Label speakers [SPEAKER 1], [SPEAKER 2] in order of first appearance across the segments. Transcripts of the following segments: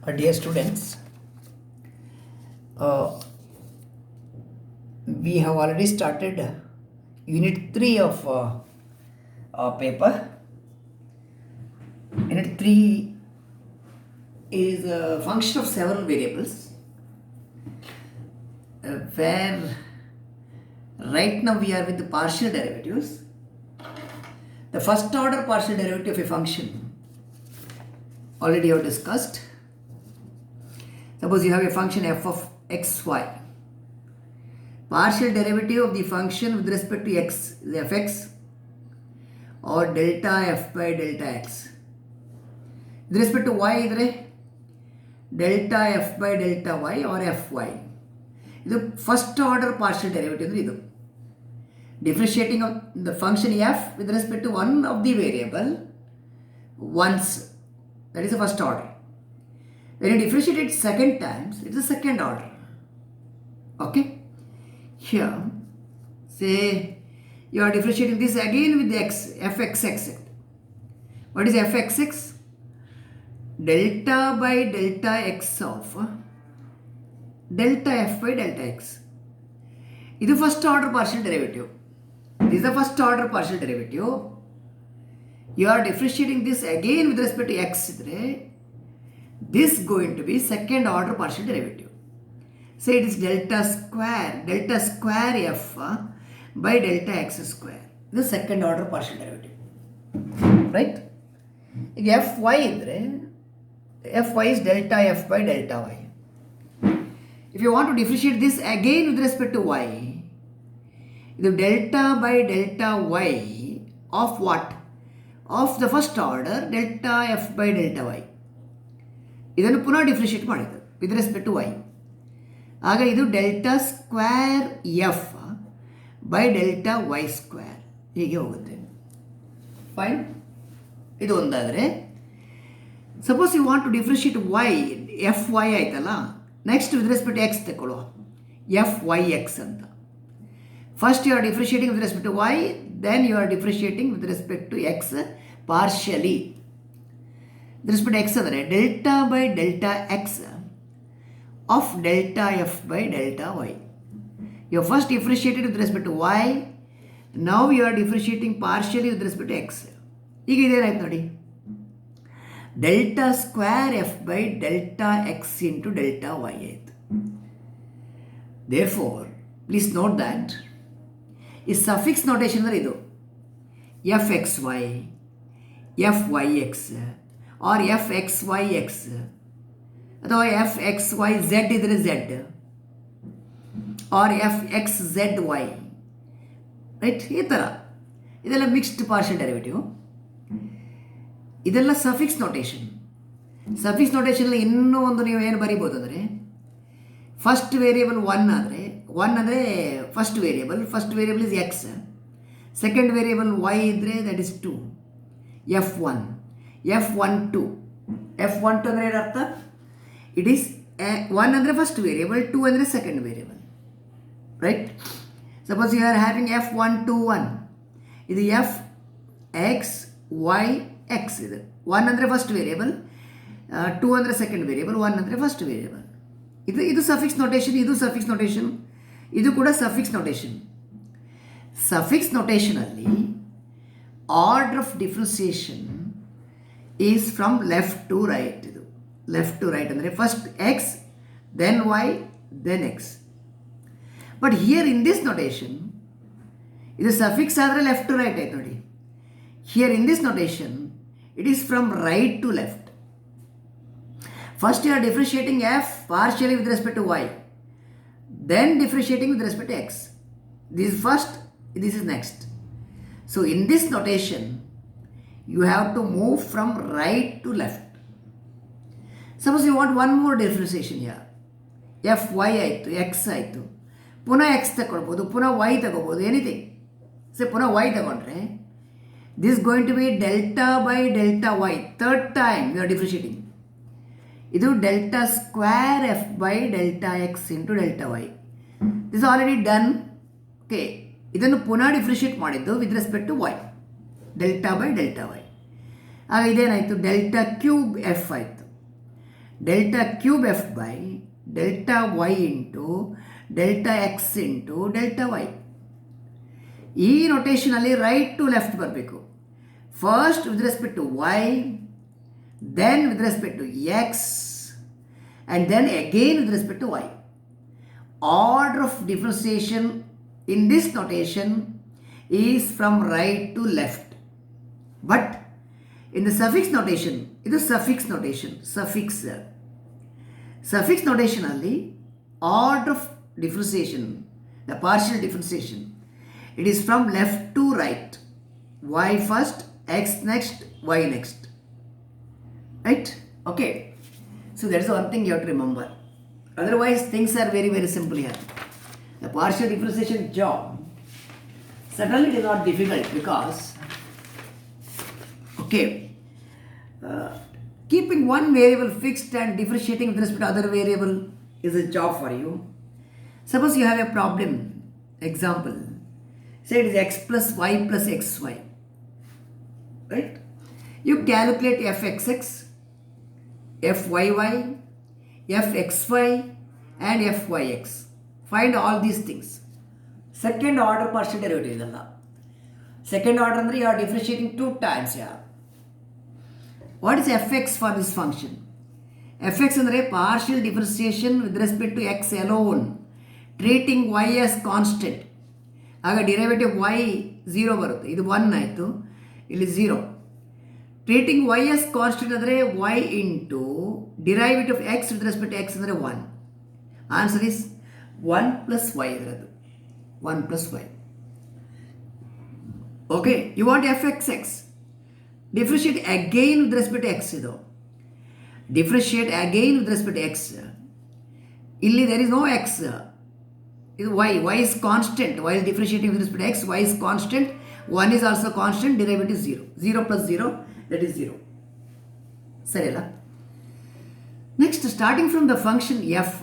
[SPEAKER 1] Dear students, uh, we have already started unit 3 of paper. Unit 3 is a function of several variables, where right now we are with the partial derivatives. The first order partial derivative of a function already have discussed. Suppose you have a function f of xy. Partial derivative of the function with respect to x is fx or delta f by delta x. With respect to y idre delta f by delta y or fy. ಇದು first order partial derivative ಅಂದರೆ ಇದು differentiating of the function f with respect to one of the variable ones, that is the first order. When you differentiate it second times, it is the second order. Okay? Here, say you are differentiating this again with the x, fxx. What is fxx? Delta by delta x of delta f by delta x. This is the first order partial derivative. This is the first order partial derivative. You are differentiating this again with respect to x. This is going to be second order partial derivative. Say it is delta square f by delta x square. This is second order partial derivative. Right? If fy is delta f by delta y. If you want to differentiate this again with respect to y, the delta by delta y of what? Of the first order delta f by delta y. ಇದನ್ನು ಪುನಃ differentiate ಮಾಡಿದ್ದು with respect to y. ಆಗ ಇದು delta square f by delta y square ಹೀಗೆ ಹೋಗುತ್ತೆ. Fine, ಇದು ಒಂದಾದರೆ. Suppose you want to differentiate y, f y ಆಯ್ತಲ್ಲ, ನೆಕ್ಸ್ಟ್ ವಿತ್ ರೆಸ್ಪೆಕ್ಟ್ ಎಕ್ಸ್ ತಗೊಳ್ಳುವ, ಎಫ್ ವೈ ಎಕ್ಸ್ ಅಂತ. First you are differentiating with respect to y, then you are differentiating with respect to x partially. With respect to x ಅಂದರೆ delta by delta x of delta f by delta y. You have first differentiated with respect to y. Now you are differentiating partially with respect to x. ಈಗ ಇದೇನಾಯ್ತು ನೋಡಿ, delta square f by delta x into delta y ಆಯಿತು. Therefore please note that ಈ suffix notation ಅಂದರೆ ಇದು f x y, f y x or f x y x ಅಥವಾ f x y z ಇದ್ರೆ z or f x z y, right? ಈ ಥರ ಇದೆಲ್ಲ mixed partial derivative. ಇದೆಲ್ಲ suffix notation. Suffix ನೋಟೇಷನಲ್ಲಿ ಇನ್ನೂ ಒಂದು ನೀವು ಏನು ಬರೀಬೋದು ಅಂದರೆ, ಫಸ್ಟ್ ವೇರಿಯೇಬಲ್ ಒನ್ ಅಂದರೆ first variable is x, second variable y ಇದ್ದರೆ ದಟ್ ಇಸ್ 2, f1 f12 ಅಂದರೆ ಏನರ್ಥ? ಇಟ್ ಈಸ್ 1 ಅಂದರೆ ಫಸ್ಟ್ ವೇರಿಯೇಬಲ್, 2 ಅಂದರೆ second variable, right? Suppose you are having f121, ಇದು ಎಫ್ ಎಕ್ಸ್ ವೈ ಎಕ್ಸ್. ಇದು 1 ಅಂದರೆ ಫಸ್ಟ್ ವೇರಿಯೇಬಲ್, 2 ಅಂದರೆ ಸೆಕೆಂಡ್ ವೇರಿಯೇಬಲ್, 1 ಅಂದರೆ ಫಸ್ಟ್ ವೇರಿಯೇಬಲ್. ಇದು ಸಫಿಕ್ಸ್ ನೋಟೇಷನ್, ಇದು ಸಫಿಕ್ಸ್ ನೋಟೇಷನ್, ಇದು ಕೂಡ ಸಫಿಕ್ಸ್ ನೋಟೇಷನ್. ಸಫಿಕ್ಸ್ ನೋಟೇಷನಲ್ಲಿ order of differentiation is from left to right. ಇದು ಲೆಫ್ಟ್ ಟು ರೈಟ್ ಅಂದರೆ first x then y then x. But here in this notation ಇದು suffix ಆದರೆ left to right ಆಯ್ತು ನೋಡಿ. Here in this notation it is from right to left. First you are differentiating f partially with respect to y, then differentiating with respect to x. This first, this is next. So in this notation, you have to move from right to left. Suppose you want one more differentiation here. F y ಆಯಿತು, x ಆಯಿತು, ಪುನಃ x ತಗೊಳ್ಬೋದು, ಪುನಃ y ತಗೋಬೋದು, anything. ಸೇ ಪುನಃ y ತಗೊಂಡ್ರೆ this is going to be delta by delta y. Third time you are differentiating. ಇದು delta square f by delta x into delta y. This already done. Okay, ಇದನ್ನು ಪುನಃ differentiate ಮಾಡಿದ್ದು with respect to y, delta by delta y. ಆಗ ಇದೇನಾಯಿತು, delta cube f ಆಯಿತು. delta cube f by delta y into delta x into delta y. ಈ ನೊಟೇಷನಲ್ಲಿ right to left ಬರಬೇಕು. First with respect to y, then with respect to x, and then again with respect to y. Order of differentiation in this notation is from right to left. But in the suffix notation, it is suffix notation. Suffix notation only, order of differentiation, the partial differentiation, it is from left to right. Y first, x next, y next. Right? Okay. So that is one thing you have to remember. Otherwise, things are very, very simple here. The partial differentiation job, certainly it is not difficult because, okay, keeping one variable fixed and differentiating with respect to other variable is a job for you. Suppose you have a problem, example, say it is x plus y plus xy, right? You calculate fxx, fyy, fxy and fyx. Find all these things. Second order partial derivative idella. Second order andre you are differentiating two times here. What is fx for this function? Fx andre partial differentiation with respect to x alone, treating y as constant. ಆಗ derivative y 0 ಬರುತ್ತೆ. ಇದು 1 ಆಯಿತು, ಇಲ್ಲಿ 0. Treating y as constant ಅಂದರೆ y into derivative x with respect x ಅಂದರೆ 1. Answer is 1 plus y ಇದರದು, 1 plus y. Okay, you want fxx. Differentiate again with respect x ಇದು. Differentiate again with respect x. ಇಲ್ಲಿ there is no x. ಇದು y is constant. While differentiating with respect to x, y is constant. 1 is also constant. Derivative is 0. 0 plus 0, that is 0. ಸರಿ ಅಲ್ಲ? Next, starting from the function f,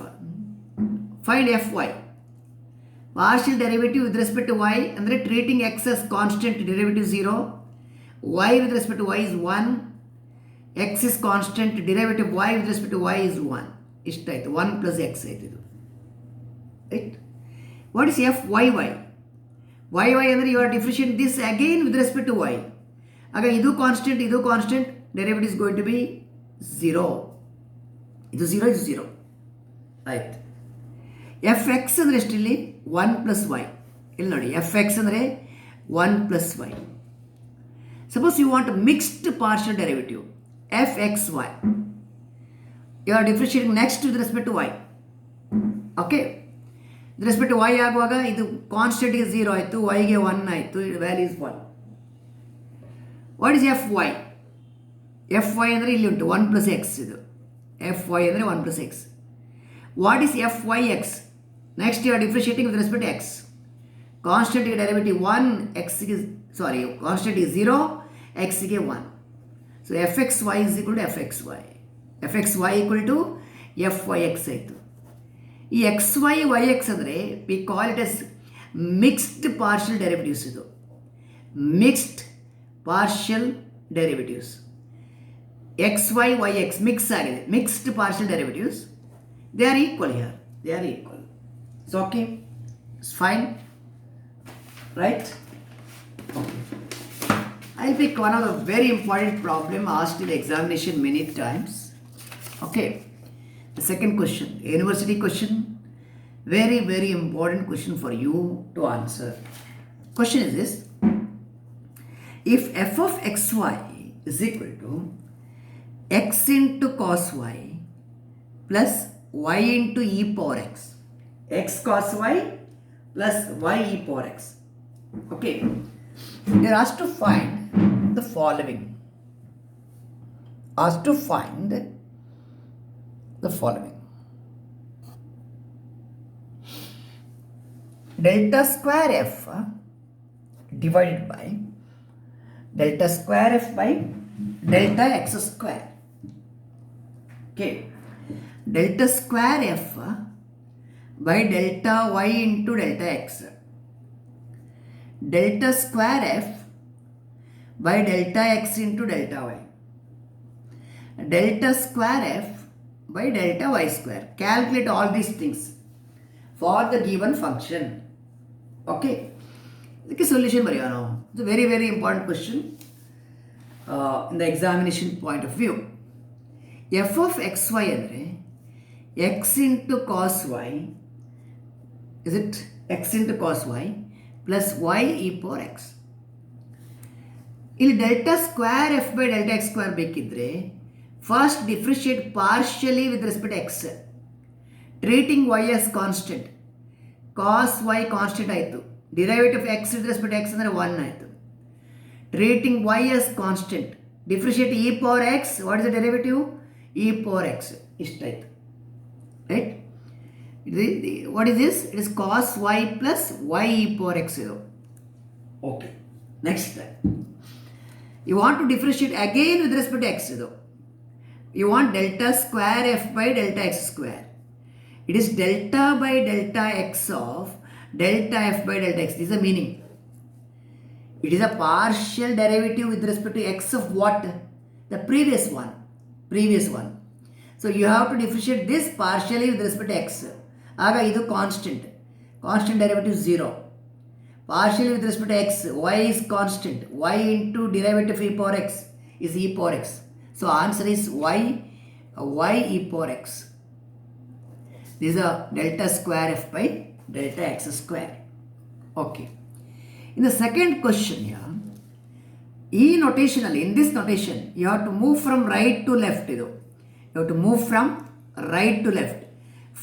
[SPEAKER 1] find fy. Partial derivative with respect to y, ಅಂದರೆ treating x as constant, derivative 0. y with respect to y is 1. x is constant, derivative y with respect to y is 1. ಇಷ್ಟಾಯಿತು, 1 plus x ಆಯಿತು ಇದು. Right? What is fyy? Yy ಅಂದರೆ you are differentiating this again with respect to y. ಆಗ ಇದು constant, ಇದು constant, derivative is going to be 0. ಇದು 0, ಇದು 0 ಆಯ್ತು. fx ಅಂದರೆ ಎಷ್ಟಿಲ್ಲಿ 1 ಪ್ಲಸ್ y. ಇಲ್ಲಿ ನೋಡಿ, fx ಅಂದರೆ 1 plus y. Suppose you want mixed partial derivative fxy, you are differentiating next with respect to y. Okay, with respect to y ಆಗುವಾಗ ಇದು ಕಾನ್ಸ್ಟೆಂಟ್ಗೆ 0 ಆಯಿತು, yಗೆ 1 ಆಯಿತು, value is 1. What is fy? fy ಅಂದರೆ ಇಲ್ಲಿ ಉಂಟು 1 ಪ್ಲಸ್ ಎಕ್ಸ್. ಇದು fy ಅಂದರೆ 1 plus x. What is fyx? Next you are differentiating with respect x. ಕಾನ್ಸ್ಟೆಂಟ್ಗೆ ಡೆರಿವೇಟಿವ್ 1, ಎಕ್ಸ್ಗೆ ಸಾರಿ ಕಾನ್ಸ್ಟೆಂಟ್ಗೆ 0, ಎಕ್ಸ್ಗೆ 1. So fxy is equal to fxy. fxy equal to fyx ಆಯಿತು. ಈ ಎಕ್ಸ್ ವೈ ವೈ ಎಕ್ಸ್ ಅಂದರೆ we call it as mixed partial derivatives. ಇದು mixed partial derivatives. X y y x mix ಆಗಿದೆ, mixed partial derivatives. They are equal here, they are equal. So okay, it's fine, right? Okay, I pick one of the very important problem asked in the examination many times. Okay. The second question, university question, very, very important question for you to answer. Question is this: if f of xy is equal to x into cos y plus y into e power x, x cos y plus y e power x. Okay, they are asked to find the following. Asked to find the following: delta square f divided by delta square f by delta x square. Okay, delta square f by delta y into delta x, delta square f by delta x into delta y, delta square f by delta y square. Calculate all these things for the given function. Okay, ಇದಕ್ಕೆ solution ಬರೆಯೋಣ ನಾವು. It's very very important question in the examination point of view. F of x y ಅಂದರೆ x into cos y, is it x into cos y plus y e power x. ಇಲ್ಲಿ delta square f by delta x square ಬೇಕಿದ್ರೆ first differentiate partially with respect x, treating y as constant. Cos y constant ಆಯಿತು, derivative x with respect x ಅಂದರೆ 1 ಆಯಿತು. Treating y as constant, differentiate e power x, what is the derivative? E power x. ಇಷ್ಟಾಯಿತು, right? What is this? It is cos y plus y e power x ಇದು. Okay, next you want to differentiate again with respect to x. You want delta square f by delta x square. It is delta by delta x of delta f by delta x. This is the meaning. It is a partial derivative with respect to x of what? The previous one. So you have to differentiate this partially with respect to x. Aga idu constant. Constant derivative 0. Partially with respect to x, y is constant. Y into derivative e power x is e power x. So answer is y e power x. This is a delta square f by delta x square. Okay. In the second question here, in this notation, you have to move from right to left. You have to move from right to left.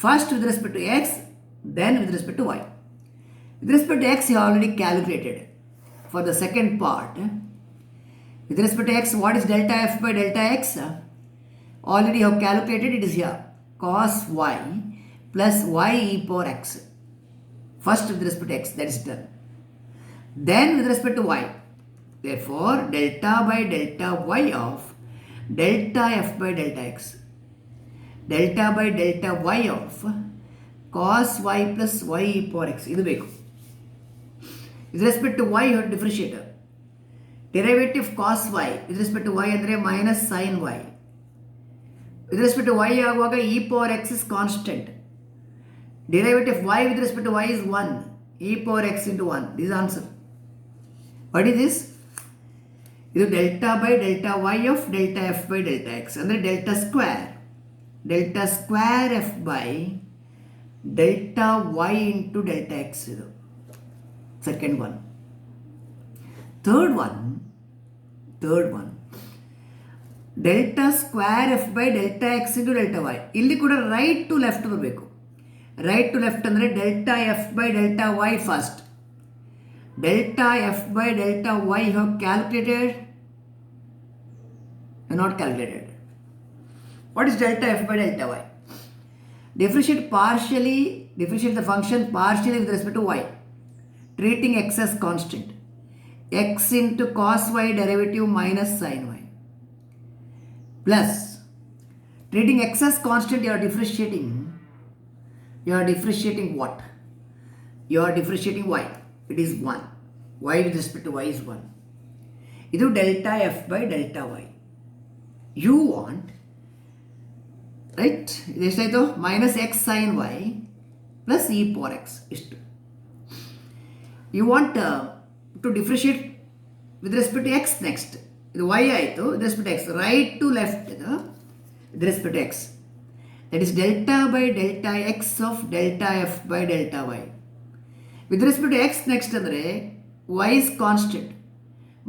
[SPEAKER 1] First with respect to x, then with respect to y. With respect to x, you have already calculated. For the second part, with respect to x, what is delta f by delta x? Already you have calculated, it is here. Cos y plus y e power x. First with respect to x, that is done. Then with respect to y. Therefore, delta by delta y of delta f by delta x. Delta by delta y of cos y plus y e power x. Idu beku. With respect to y, you have to differentiate. Derivative cos y with respect to y andre minus sin y. With respect to y aguvaga e power x is constant. Derivative y with respect to y is 1. E power x into 1. This is answer. What is this? This is delta by delta y of delta f by delta x. Andre delta square. Delta square f by delta y into delta x. Second one. Third one, delta square f by delta x into delta y. ಇಲ್ಲಿ ಕೂಡ right to left ಬರಬೇಕು. Right to left ಅಂದರೆ delta f by delta y first. Delta f by delta y you have calculated? Not calculated. What is delta f by delta y? Differentiate the function partially with respect to y. Treating x as constant. X into cos y derivative minus sin y. Plus, treating x as constant, you are differentiating. You are differentiating what? You are differentiating y. It is 1. Y with respect to y is 1. This is delta f by delta y. You want, right? This is minus x sin y plus e power x. You want to differentiate with respect to x next. This y ಆಯಿತು with respect to x. Right to left with respect to x. That is delta by delta x of delta f by delta y. With respect to x next ಅಂದರೆ y is constant.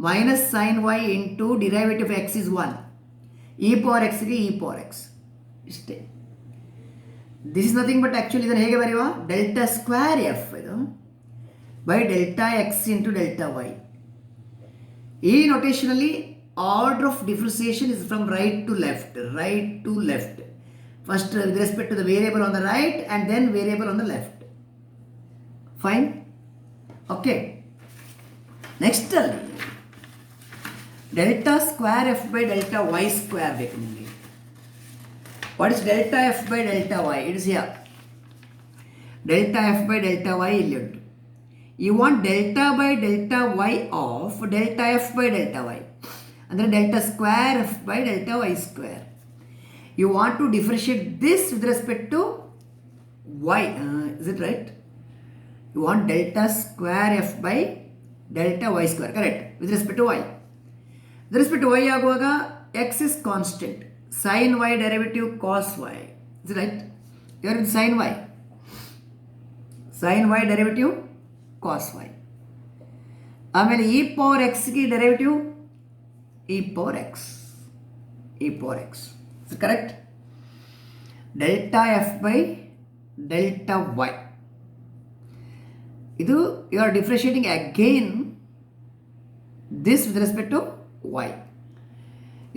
[SPEAKER 1] Minus sin y into derivative x is 1. E power x ಗೆ e power x. ಇಷ್ಟೇ. This is nothing but actually ಇದನ್ನು ಹೇಗೆ ಬರೆಯುವ? delta square f ಇದು by delta x into delta y. ಈ notationally order of differentiation is from right to left. First with respect to the variable on the right and then variable on the left. Fine? Okay. Next delta square f by delta y square ಬೇಕು ನಿಮಗೆ. What is delta f by delta y? It is here. Delta f by delta y ಇಲ್ಲಿ ಉಂಟು. You want delta by delta y of delta f by delta y. ಅಂದರೆ delta square f by delta y square. You want to differentiate this with respect to y. Is it right? You want delta square f by delta y square. Correct. With respect to y. With respect to y ಆಗುವಾಗ x is constant. Sin y derivative cos y. Is it right? You are with sin y. Sin y derivative cos y. ಆಮೇಲೆ e power x ಗೆ derivative e power x. E power x. Is it correct? Delta f by delta y. ಇದು you are differentiating again this with respect to y.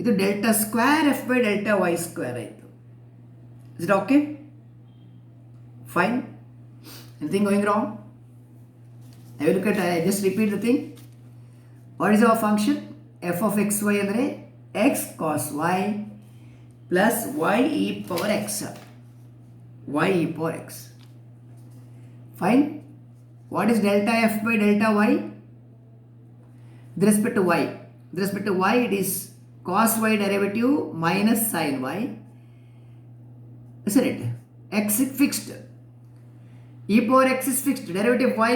[SPEAKER 1] ಇದು delta square f by delta y square ಆಯಿತು. Is it okay? Fine. Anything going wrong? I will look at, I just repeat the thing. What is our function? F of xy ಅಂದರೆ x cos y plus y e power x. Y e power x. Fine. What is delta f by delta y? With respect to y. With respect to y, it is cos y derivative minus sin y. Isn't it? X is fixed. E power x is fixed. Derivative y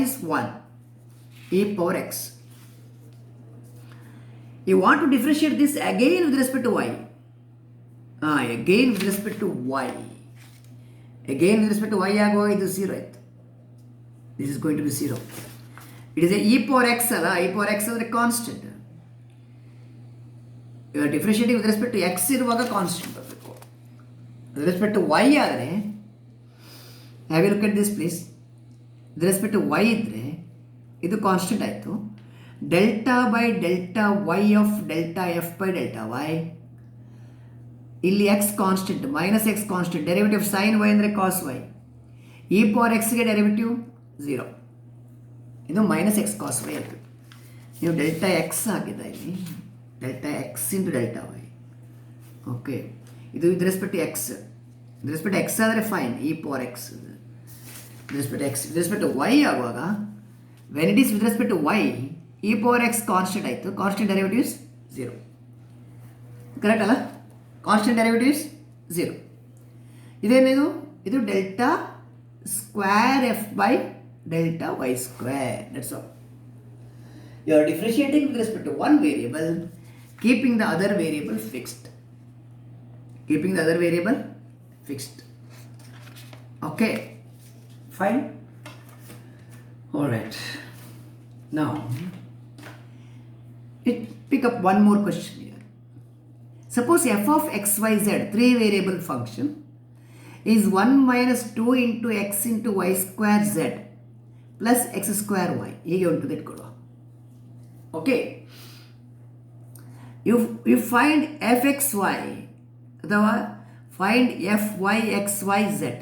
[SPEAKER 1] is 1. E power x. You want to differentiate this again with respect to y. Again with respect to y. Again with respect to y ಆಗುವಾಗ ಇದು 0 ಆಯಿತು. This is going to be 0. It is a e power x ಅಲ್ಲ. E power x ಅಂದರೆ constant. You are differentiating with respect to x ಇರುವಾಗ constant ಬರಬೇಕು. With respect to y ಆದರೆ have a look at this please. With respect to y ಇದ್ದರೆ ಇದು constant ಆಯಿತು. Delta by delta y of delta f by delta y. ಇಲ್ಲಿ x constant minus x constant. Derivative sine y ಅಂದರೆ cos y. e power ಎಕ್ಸ್ಗೆ derivative 0. ಇದು minus x ಕಾಸ್ y ಆಯಿತು. ನೀವು delta x ಆಗಿದೆ ಇಲ್ಲಿ. Delta x into delta y. Okay, ಇದು with respect to x. With respect to x ಆದರೆ fine. E power x with respect to x. With respect to y ಆಗುವಾಗ when it is with respect to y, e power x constant ಆಯಿತು. Constant derivatives 0. Correct ಅಲ್ಲ? Constant derivatives 0. ಇದೇನಿದು? ಇದು delta square f by delta y square. That's all. You are differentiating with respect to one variable, keeping the other variable fixed. Keeping the other variable fixed. Okay, fine. All right. Now, pick up one more question here. Suppose f of xyz, 3 variable function, is 1 minus 2 into x into y square z plus x square y. ಹೀಗೆ ಉಂಟು ಇಟ್ಕೊಳ್ಳುವ. Okay, you find f x y ಅಥವಾ find f y x y z.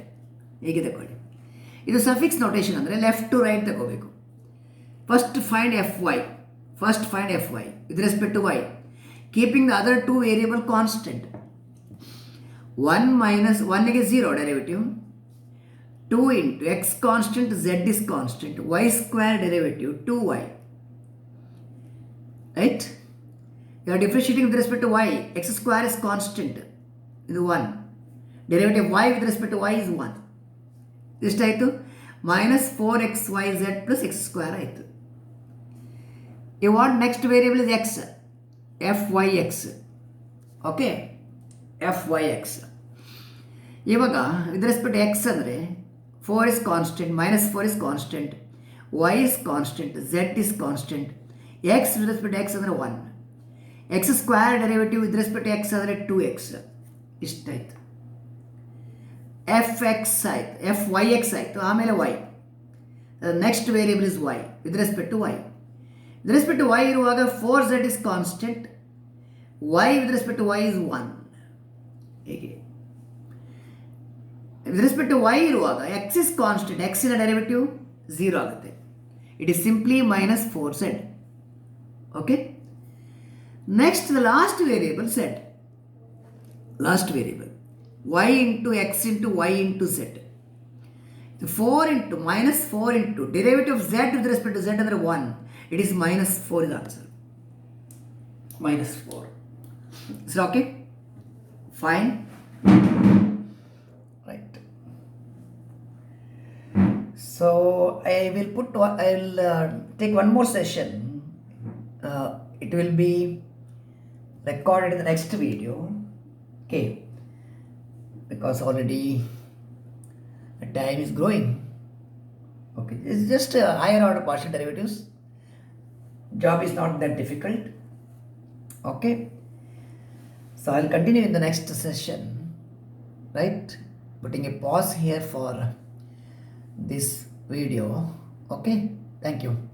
[SPEAKER 1] ಹೀಗೆ ತಗೊಳ್ಳಿ. ಇದು suffix notation ಅಂದರೆ left to right ತಗೋಬೇಕು. First find f y. First find f y with respect to y, keeping the other 2 variable constant. 1 minus 1 ಗೆ 0 derivative. 2 into x constant, z is constant, y square derivative 2y. Right? You are differentiating with respect to y. X square is constant. This is 1. Derivative y with respect to y is 1. This type minus 4xyz plus x square. Right? You want next variable is x. fyx. Okay? fyx. ಇವಾಗ with respect x ಅಂದರೆ 4 is constant, minus 4 is constant, y is constant, z is constant, x with respect to x ಅಂದರೆ 1. x square derivative with respect to x ಅಂದರೆ 2x. ಇಷ್ಟಾಯಿತು. fx ಆಯಿತು, fyx ಆಯಿತು. ಆಮೇಲೆ y, next variable is y with respect to y. With respect to y ಇರುವಾಗ 4z is constant, y with respect to y is 1. ಹೇಗೆ with respect to y ಇರುವಾಗ x is constant, x ನ derivative 0 ಆಗುತ್ತೆ. It is simply minus 4z. Okay, next the last variable z. Last variable y into x into y into z. 4 into minus 4 into derivative of z with respect to z ಅಂದರೆ 1. It is minus 4 is answer. Minus 4. Is okay. Fine. Right. So I will take one more session. It will be recorded in the next video. Okay, because already the time is growing. Okay, it's just higher order partial derivatives. Job is not that difficult. Okay, so I'll continue in the next session. Right, putting a pause here for this video. Okay, thank you.